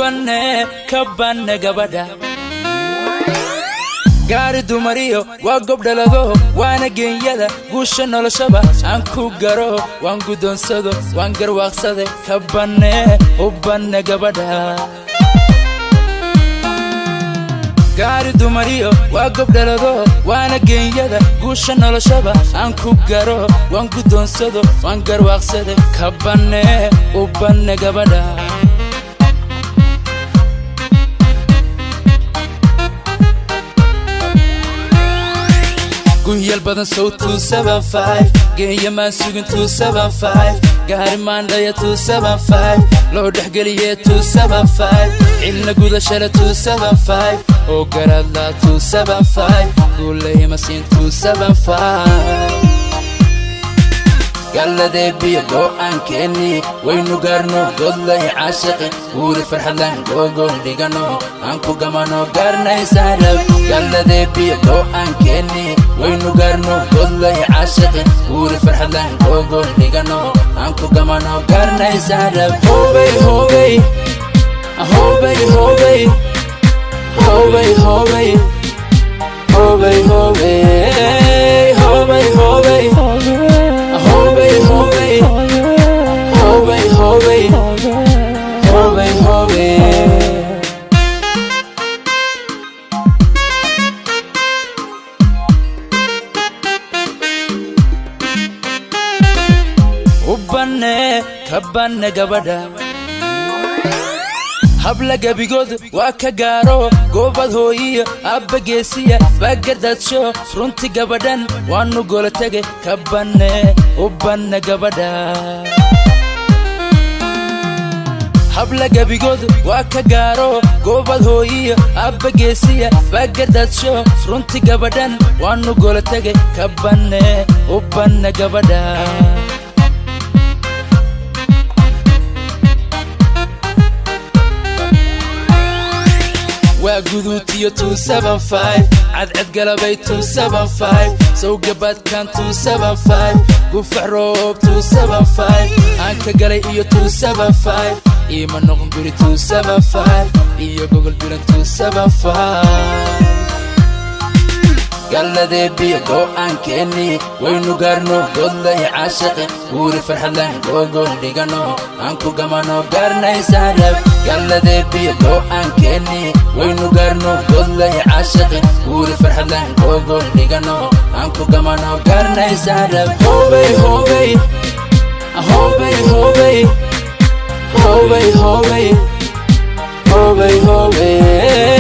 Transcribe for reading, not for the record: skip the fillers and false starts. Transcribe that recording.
kabane gabadha gaari dumariyo waa gobdhalado waana geenyada guusha noloshaba aan ku garo waan gudonsado waan garwaaqsade kabane gabadha gaari dumariyo waa gobdhalado waana geenyada guusha noloshaba aan ku garo waan gudonsado waan garwaaqsade kabane gabadha Gunyal badan so 275 Geeya maan sugin 275 Gaari maan dhaya 275 Loo dhexgeliye 275 Cilna gudashada 275 Oo garadla 275 Guulahima siin 275 Galladee biyo go'aan keeni waynu gaarno godlay caashiqi guuri farxadlaan googol dhigano aan ku gamano gaarnaysaa dhab Galladee biyo go'aan keeni waynu gaarno godlay caashiqi guuri farxadlaan googol dhigano aan ku gamano gaarnaysaa dhab Hobay hobay hobay hobay hobay hobay hobay hobay hobay hobay Hobay, hobay, hobay, hobay, hobay, hobay. Kabane gabadha habla gabigood waa ka gaaro goobad hooyiyo abba geesiya baagardaadsho runti gabadhan waanu gola tage kabane gabadha habla gabigood waa ka gaaro goobad hooyiyo abba geesiya baagardaadsho runti gabadhan waanu gola tage kabane gabadha Guduutiyo 275 cadcad galabay 275 soo gabad kan 275 gufac roob 275 aan ka galay iyo 275 ima noqon guri 275 iyo gogol duran 275 Galladee biyo go'aan keeni waynu gaarno godlay caashiqi guuri farxadlaan googol dhigano aan ku gamano gaarnaysaa dhab Galladee biyo go'aan keeni waynu gaarno godlay caashiqi guuri farxadlaan googol dhigano aan ku gamano gaarnaysaa dhab Hobay hobay hobay hobay hobay hobay hobay hobay